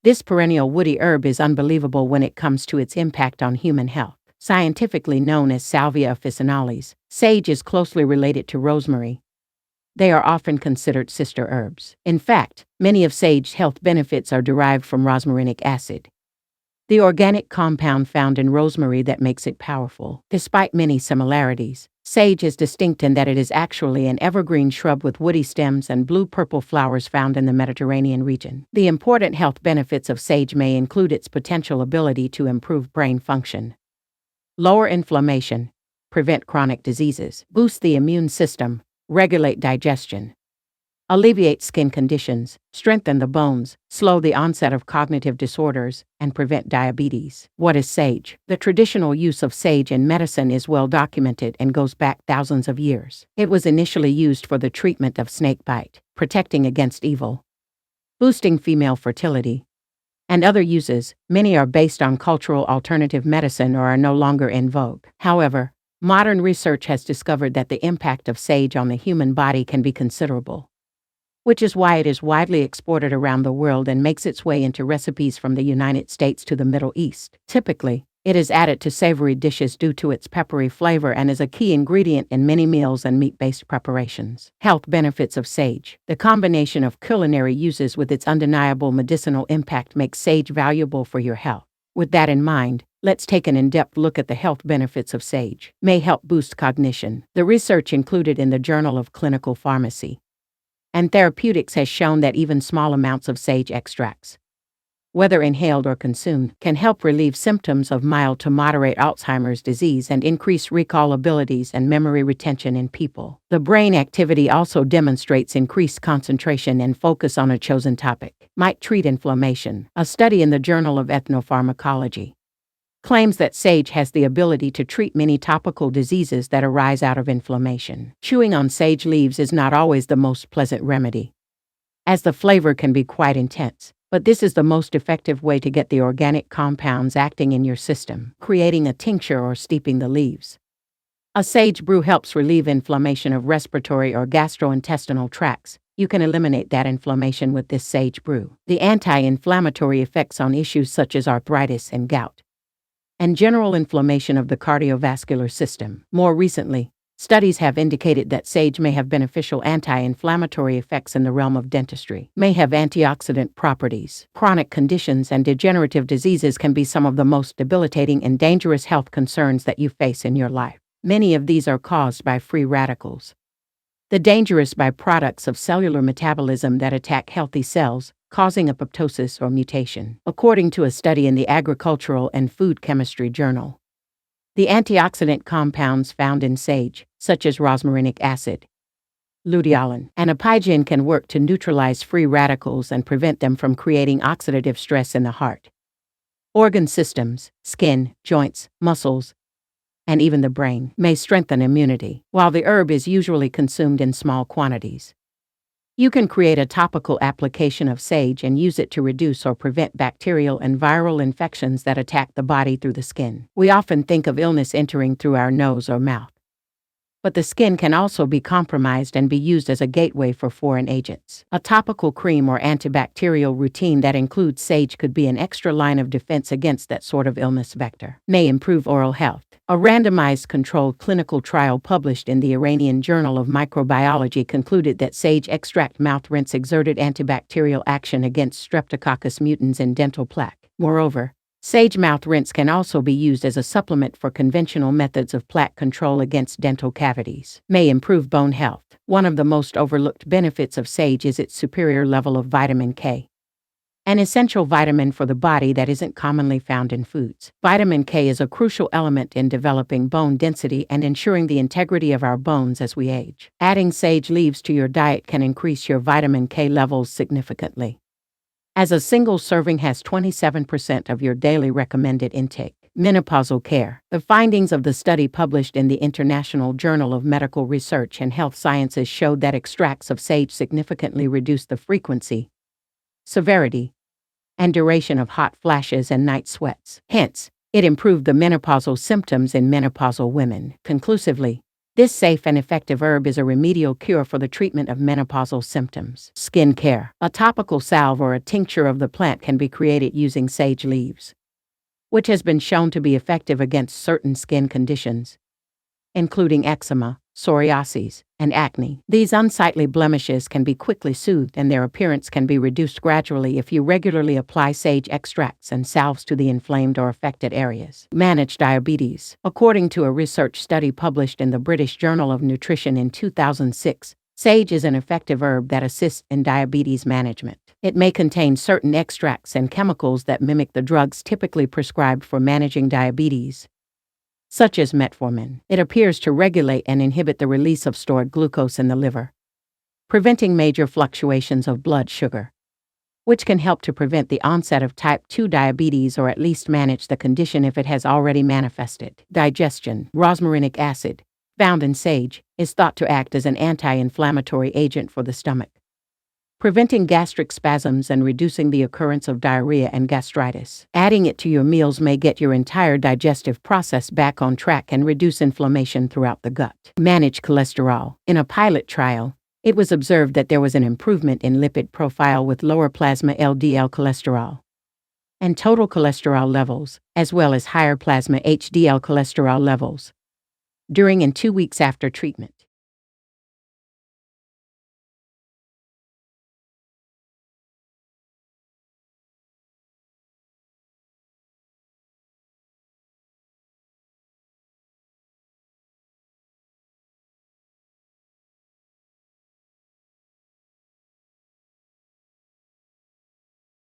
This perennial woody herb is unbelievable when it comes to its impact on human health. Scientifically known as Salvia officinalis, sage is closely related to rosemary. They are often considered sister herbs. In fact, many of sage's health benefits are derived from rosmarinic acid, the organic compound found in rosemary that makes it powerful. Despite many similarities, sage is distinct in that it is actually an evergreen shrub with woody stems and blue-purple flowers found in the Mediterranean region. The important health benefits of sage may include its potential ability to improve brain function, lower inflammation, prevent chronic diseases, boost the immune system, regulate digestion, alleviate skin conditions, strengthen the bones, slow the onset of cognitive disorders, and prevent diabetes. What is sage? The traditional use of sage in medicine is well documented and goes back thousands of years. It was initially used for the treatment of snake bite, protecting against evil, boosting female fertility, and other uses. Many are based on cultural alternative medicine or are no longer in vogue. However, modern research has discovered that the impact of sage on the human body can be considerable, which is why it is widely exported around the world and makes its way into recipes from the United States to the Middle East. Typically, it is added to savory dishes due to its peppery flavor and is a key ingredient in many meals and meat-based preparations. Health benefits of sage. The combination of culinary uses with its undeniable medicinal impact makes sage valuable for your health. With that in mind, let's take an in-depth look at the health benefits of sage. May help boost cognition. The research included in the Journal of Clinical Pharmacy and Therapeutics has shown that even small amounts of sage extracts, whether inhaled or consumed, can help relieve symptoms of mild to moderate Alzheimer's disease and increase recall abilities and memory retention in people. The brain activity also demonstrates increased concentration and focus on a chosen topic. Might treat inflammation. A study in the Journal of Ethnopharmacology claims that sage has the ability to treat many topical diseases that arise out of inflammation. Chewing on sage leaves is not always the most pleasant remedy, as the flavor can be quite intense, but this is the most effective way to get the organic compounds acting in your system, creating a tincture or steeping the leaves. A sage brew helps relieve inflammation of respiratory or gastrointestinal tracts. You can eliminate that inflammation with this sage brew. The anti-inflammatory effects on issues such as arthritis and gout, and general inflammation of the cardiovascular system. More recently, studies have indicated that sage may have beneficial anti-inflammatory effects in the realm of dentistry, may have antioxidant properties. Chronic conditions and degenerative diseases can be some of the most debilitating and dangerous health concerns that you face in your life. Many of these are caused by free radicals, the dangerous byproducts of cellular metabolism that attack healthy cells, causing apoptosis or mutation. According to a study in the Agricultural and Food Chemistry Journal, the antioxidant compounds found in sage, such as rosmarinic acid, luteolin, and apigenin, can work to neutralize free radicals and prevent them from creating oxidative stress in the heart, organ systems, skin, joints, muscles, and even the brain. May strengthen immunity. While the herb is usually consumed in small quantities, you can create a topical application of sage and use it to reduce or prevent bacterial and viral infections that attack the body through the skin. We often think of illness entering through our nose or mouth, but the skin can also be compromised and be used as a gateway for foreign agents. A topical cream or antibacterial routine that includes sage could be an extra line of defense against that sort of illness vector. May improve oral health. A randomized controlled clinical trial published in the Iranian Journal of Microbiology concluded that sage extract mouth rinse exerted antibacterial action against Streptococcus mutans in dental plaque. Moreover, sage mouth rinse can also be used as a supplement for conventional methods of plaque control against dental cavities. May improve bone health. One of the most overlooked benefits of sage is its superior level of vitamin K, an essential vitamin for the body that isn't commonly found in foods. Vitamin K is a crucial element in developing bone density and ensuring the integrity of our bones as we age. Adding sage leaves to your diet can increase your vitamin K levels significantly, as a single serving has 27% of your daily recommended intake. Menopausal care. The findings of the study published in the International Journal of Medical Research and Health Sciences showed that extracts of sage significantly reduce the frequency, severity, and duration of hot flashes and night sweats. Hence, it improved the menopausal symptoms in menopausal women. Conclusively, This safe and effective herb is a remedial cure for the treatment of menopausal symptoms. Skin care. A topical salve or a tincture of the plant can be created using sage leaves, which has been shown to be effective against certain skin conditions, including eczema, psoriasis, and acne. These unsightly blemishes can be quickly soothed and their appearance can be reduced gradually if you regularly apply sage extracts and salves to the inflamed or affected areas. Manage diabetes. According to a research study published in the British Journal of Nutrition in 2006, sage is an effective herb that assists in diabetes management. It may contain certain extracts and chemicals that mimic the drugs typically prescribed for managing diabetes, such as metformin. It appears to regulate and inhibit the release of stored glucose in the liver, preventing major fluctuations of blood sugar, which can help to prevent the onset of type 2 diabetes or at least manage the condition if it has already manifested. Digestion. Rosmarinic acid, found in sage, is thought to act as an anti-inflammatory agent for the stomach, preventing gastric spasms and reducing the occurrence of diarrhea and gastritis. Adding it to your meals may get your entire digestive process back on track and reduce inflammation throughout the gut. Manage cholesterol. In a pilot trial, it was observed that there was an improvement in lipid profile with lower plasma LDL cholesterol and total cholesterol levels, as well as higher plasma HDL cholesterol levels, during and 2 weeks after treatment.